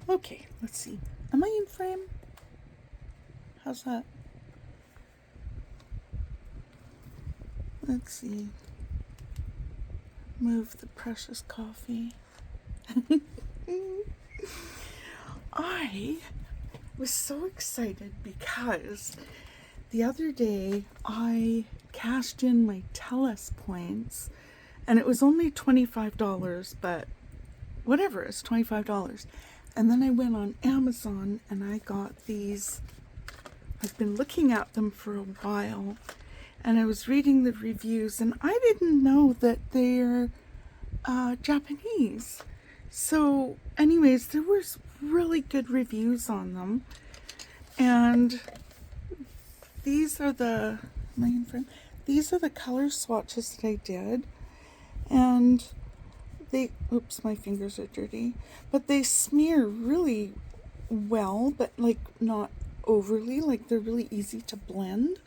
Okay, let's see. Am I in frame? How's that? Let's see. Move the precious coffee. I was so excited because the other day I cashed in my TELUS points and it was only $25, but whatever, it's $25. And then I went on Amazon and I got these. I've been looking at them for a while and I was reading the reviews and I didn't know that they're Japanese. So anyways, there was really good reviews on them. And these are the, am I in frame? These are the color swatches that I did. And they, oops, my fingers are dirty. But they smear really well, but like not overly, like they're really easy to blend.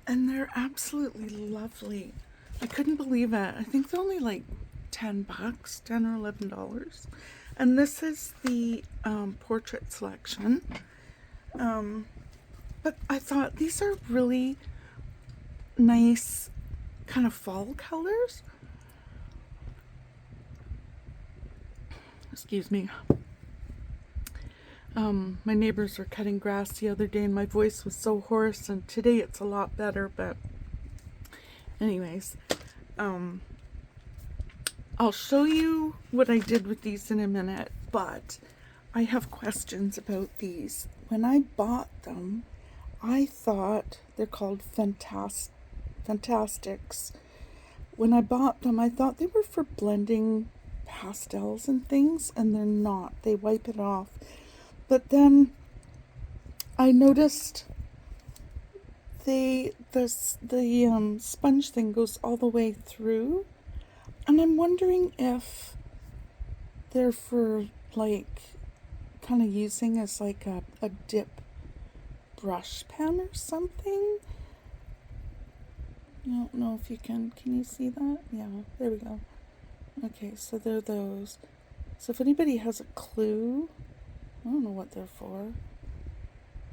And they're absolutely lovely. I couldn't believe it. I think they're only like $10, $10 or $11. And this is the portrait selection. But I thought these are really nice kind of fall colors. Excuse me. My neighbors were cutting grass the other day and my voice was so hoarse, and today it's a lot better, but anyways, I'll show you what I did with these in a minute, but I have questions about these. When I bought them, I thought they're called Fantastics. When I bought them, I thought they were for blending pastels and things, and they're not. They wipe it off. But then I noticed the sponge thing goes all the way through, and I'm wondering if they're for like kind of using as like a dip brush pen or something. I don't know if you can you see that? Yeah, there we go. Okay, so they're those. So if anybody has a clue, I don't know what they're for,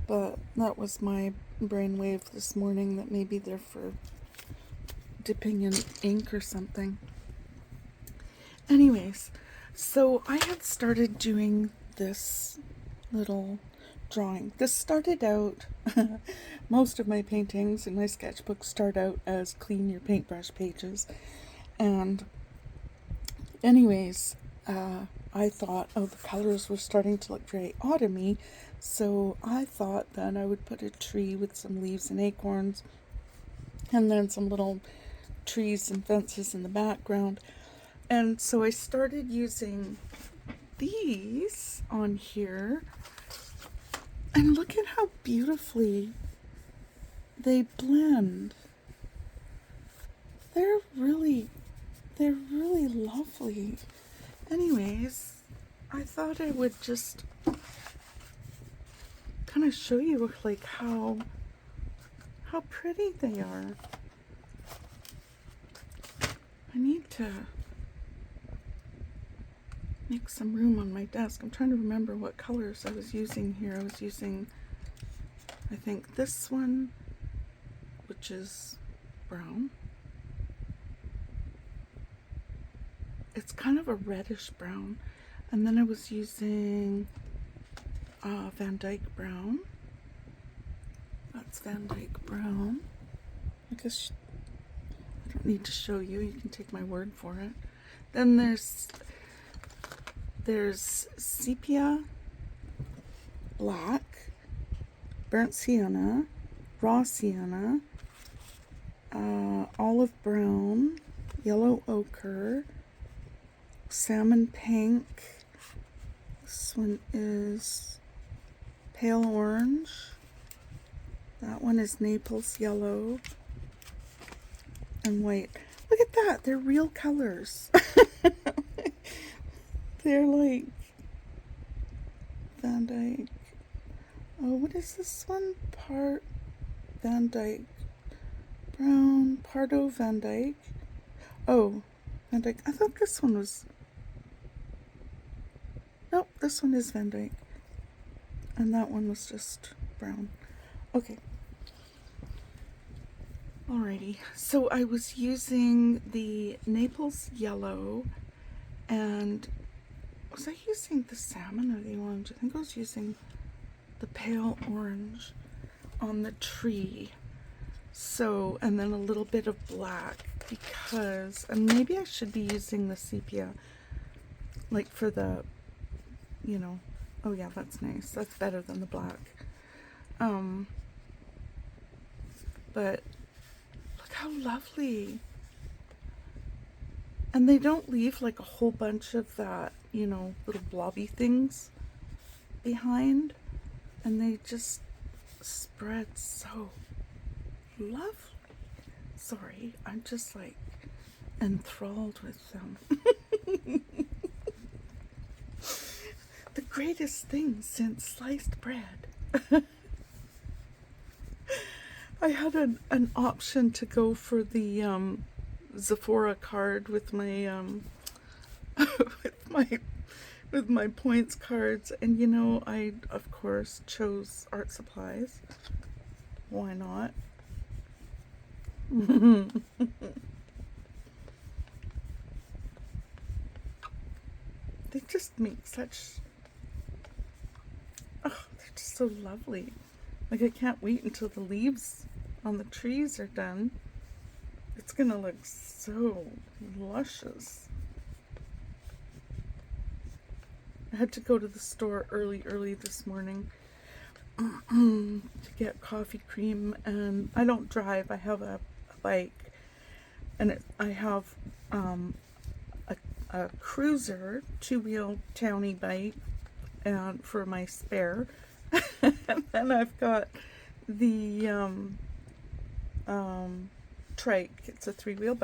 but that was my brainwave this morning, that maybe they're for dipping in ink or something. Anyways, so I had started doing this little drawing. This started out, most of my paintings in my sketchbook start out as clean your paintbrush pages. And anyways, I thought, oh, the colors were starting to look very autumny, so I thought that I would put a tree with some leaves and acorns, and then some little trees and fences in the background. And so I started using these on here, and look at how beautifully they blend. They're really lovely. Anyways, I thought I would just kind of show you like how pretty they are. I need to make some room on my desk. I'm trying to remember what colors I was using here. I was using, I think, this one, which is brown. It's kind of a reddish brown. And then I was using Van Dyke brown. That's Van Dyke brown. I guess I don't need to show you. You can take my word for it. Then there's sepia, black, burnt sienna, raw sienna, olive brown, yellow ochre, salmon pink. This one is pale orange. That one is Naples yellow and white. Look at that, they're real colors. They're like Van Dyke. Oh, what is this one? Part Van Dyke brown, Pardo Van Dyke. Oh, Van Dyke. I thought this one was, nope, this one is Van Dyke. And that one was just brown. Okay. Alrighty. So I was using the Naples yellow, and was I using the salmon or the orange? I think I was using the pale orange on the tree. So, and then a little bit of black, because, and maybe I should be using the sepia, like for the, you know, oh yeah, that's nice. That's better than the black. But look how lovely. And they don't leave like a whole bunch of that, you know, little blobby things behind. And they just spread so lovely. Sorry, I'm just like enthralled with them. The greatest thing since sliced bread. I had an option to go for the Sephora card with my with my points cards, and you know, I of course chose art supplies. Why not? They just make such, oh, they're just so lovely. Like, I can't wait until the leaves on the trees are done. It's gonna look so luscious. I had to go to the store early this morning to get coffee cream, and I don't drive. I have a bike, and I have a cruiser, two-wheel towny bike, and for my spare. And then I've got the trike. It's a three-wheel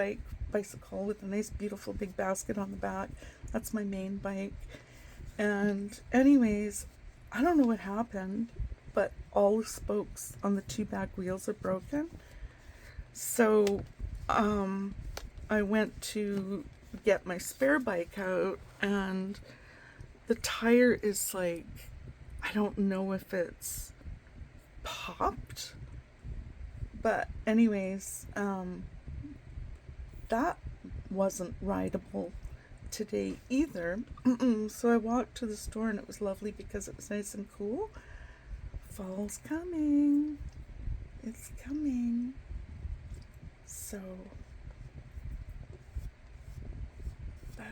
bicycle with a nice beautiful big basket on the back. That's my main bike. And anyways, I don't know what happened, but all the spokes on the two back wheels are broken. So I went to get my spare bike out, and the tire is like, I don't know if it's popped, but anyways, that wasn't rideable today either. So I walked to the store, and it was lovely because it was nice and cool. Fall's coming. It's coming. So, but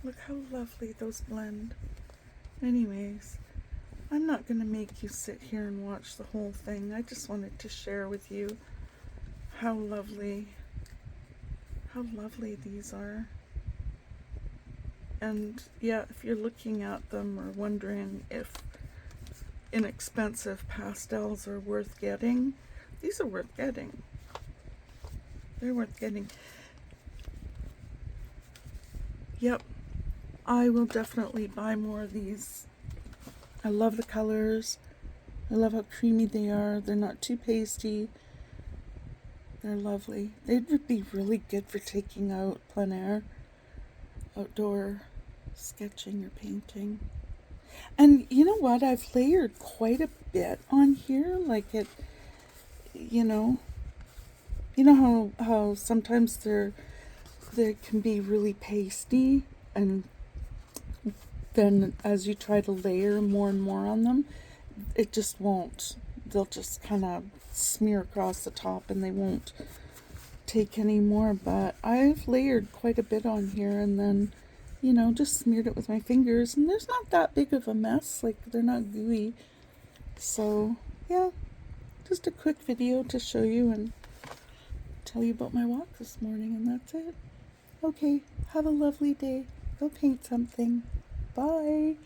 look how lovely those blend. Anyways, I'm not going to make you sit here and watch the whole thing. I just wanted to share with you how lovely these are. And yeah, if you're looking at them or wondering if inexpensive pastels are worth getting, these are worth getting. They're worth getting. Yep, I will definitely buy more of these. I love the colors. I love how creamy they are. They're not too pasty. They're lovely. They would be really good for taking out plein air, outdoor sketching or painting. And you know what? I've layered quite a bit on here. Like it, you know how sometimes they can be really pasty, and then as you try to layer more and more on them, it just won't. They'll just kind of smear across the top, and they won't take any more. But I've layered quite a bit on here, and then, you know, just smeared it with my fingers, and there's not that big of a mess. Like, they're not gooey. So yeah, just a quick video to show you and tell you about my walk this morning, and that's it. Okay, have a lovely day. Go paint something. Bye.